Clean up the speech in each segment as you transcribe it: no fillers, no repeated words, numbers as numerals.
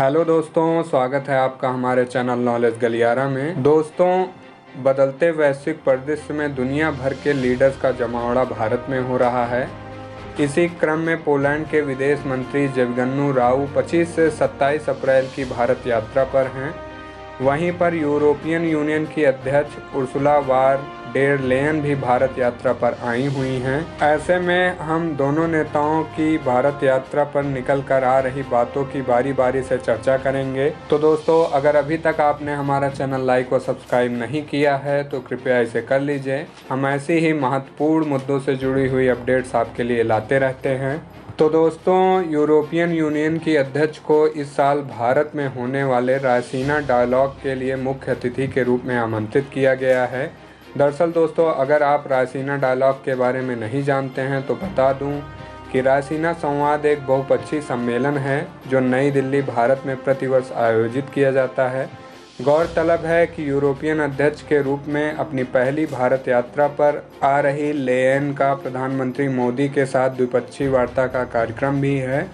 Hello दोस्तों, स्वागत है आपका हमारे चैनल नॉलेज गलियारा में। दोस्तों, बदलते वैश्विक परिदृश्य में दुनिया भर के लीडर्स का जमावड़ा भारत में हो रहा है। इसी क्रम में पोलैंड के विदेश मंत्री ज़ेवगनु राऊ 25 से 27 अप्रैल की भारत यात्रा पर हैं। वहीं पर यूरोपियन यूनियन की अध्यक्ष उर्सुला वान डेर लेयन भी भारत यात्रा पर आई हुई हैं। ऐसे में हम दोनों नेताओं की भारत यात्रा पर निकल कर आ रही बातों की बारी बारी से चर्चा करेंगे। तो दोस्तों, अगर अभी तक आपने हमारा चैनल लाइक और सब्सक्राइब नहीं किया है तो कृपया इसे कर लीजिए। हम ऐसे ही महत्वपूर्ण मुद्दों से जुड़ी हुई अपडेट्स आपके लिए लाते रहते हैं। तो दोस्तों, यूरोपियन यूनियन की अध्यक्ष को इस साल भारत में होने वाले रायसीना डायलॉग के लिए मुख्य अतिथि के रूप में आमंत्रित किया गया है। दरअसल दोस्तों, अगर आप रायसीना डायलॉग के बारे में नहीं जानते हैं तो बता दूं कि रायसीना संवाद एक बहुपक्षीय सम्मेलन है जो नई दिल्ली, भारत में प्रतिवर्ष आयोजित किया जाता है। गौरतलब है कि यूरोपियन अध्यक्ष के रूप में अपनी पहली भारत यात्रा पर आ रही लेयन का प्रधानमंत्री मोदी के साथ द्विपक्षीय वार्ता का कार्यक्रम भी है।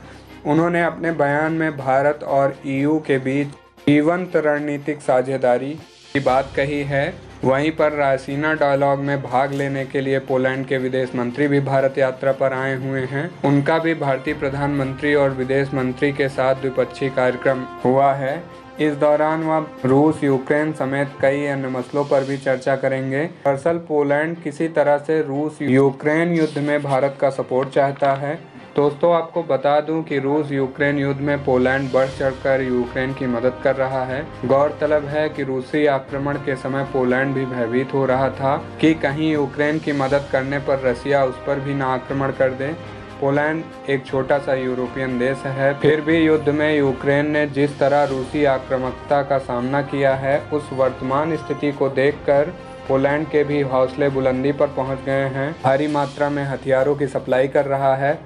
उन्होंने अपने बयान में भारत और ईयू के बीच जीवंत रणनीतिक साझेदारी की बात कही है। वहीं पर रायसीना डायलॉग में भाग लेने के लिए पोलैंड के विदेश मंत्री भी भारत यात्रा पर आए हुए हैं। उनका भी भारतीय प्रधानमंत्री और विदेश मंत्री के साथ द्विपक्षीय कार्यक्रम हुआ है। इस दौरान वह रूस, यूक्रेन समेत कई अन्य मसलों पर भी चर्चा करेंगे। दरअसल पोलैंड किसी तरह से रूस यूक्रेन युद्ध में भारत का सपोर्ट चाहता है। दोस्तों, आपको बता दूं कि रूस यूक्रेन युद्ध में पोलैंड बढ़ चढ़कर यूक्रेन की मदद कर रहा है। गौरतलब है कि रूसी आक्रमण के समय पोलैंड भी भयभीत हो रहा था कि कहीं यूक्रेन की मदद करने पर रसिया उस पर भी ना आक्रमण कर दे। पोलैंड एक छोटा सा यूरोपियन देश है, फिर भी युद्ध में यूक्रेन ने जिस तरह रूसी आक्रामकता का सामना किया है, उस वर्तमान स्थिति को देखकर पोलैंड के भी हौसले बुलंदी पर पहुंच गए हैं। भारी मात्रा में हथियारों की सप्लाई कर रहा है।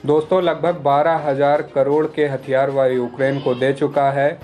दोस्तों, लगभग 12,000 करोड़ के हथियार वह यूक्रेन को दे चुका है।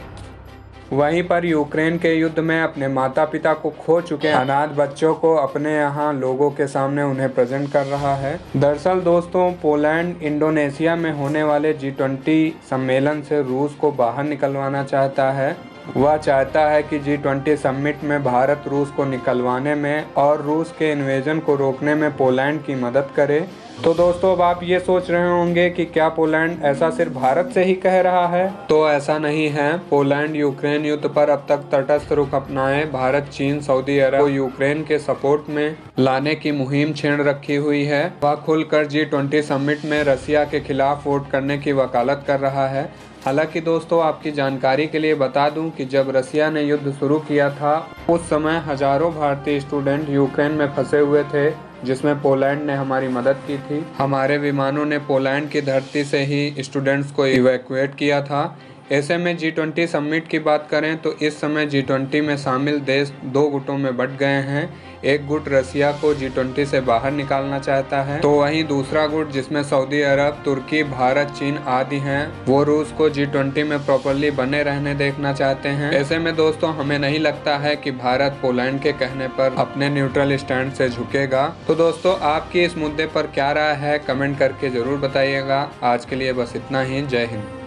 वहीं पर यूक्रेन के युद्ध में अपने माता पिता को खो चुके अनाथ बच्चों को अपने यहाँ लोगों के सामने उन्हें प्रेजेंट कर रहा है। दरअसल दोस्तों, पोलैंड इंडोनेशिया में होने वाले G20 सम्मेलन से रूस को बाहर निकलवाना चाहता है। वह चाहता है कि G20 समिट में भारत रूस को निकलवाने में और रूस के इन्वेजन को रोकने में पोलैंड की मदद करे। तो दोस्तों, अब आप ये सोच रहे होंगे कि क्या पोलैंड ऐसा सिर्फ भारत से ही कह रहा है? तो ऐसा नहीं है। पोलैंड यूक्रेन युद्ध पर अब तक तटस्थ रुख अपनाए भारत, चीन, सऊदी अरब को यूक्रेन के सपोर्ट में लाने की मुहिम छेड़ रखी हुई है। वह खुलकर G20 समिट में रसिया के खिलाफ वोट करने की वकालत कर रहा है। हालांकि दोस्तों, आपकी जानकारी के लिए बता दूं कि जब रसिया ने युद्ध शुरू किया था उस समय हजारों भारतीय स्टूडेंट यूक्रेन में फंसे हुए थे, जिसमें पोलैंड ने हमारी मदद की थी। हमारे विमानों ने पोलैंड की धरती से ही स्टूडेंट्स को इवैक्यूएट किया था। ऐसे में G20 समिट की बात करें तो इस समय G20 में शामिल देश दो गुटों में बंट गए हैं। एक गुट रसिया को G20 से बाहर निकालना चाहता है, तो वहीं दूसरा गुट, जिसमें सऊदी अरब, तुर्की, भारत, चीन आदि हैं, वो रूस को G20 में प्रॉपरली बने रहने देखना चाहते हैं। ऐसे में दोस्तों, हमें नहीं लगता है कि भारत पोलैंड के कहने पर अपने न्यूट्रल स्टैंड से झुकेगा। तो दोस्तों, आपकी इस मुद्दे पर क्या राय है, कमेंट करके जरूर बताइएगा। आज के लिए बस इतना ही। जय हिंद।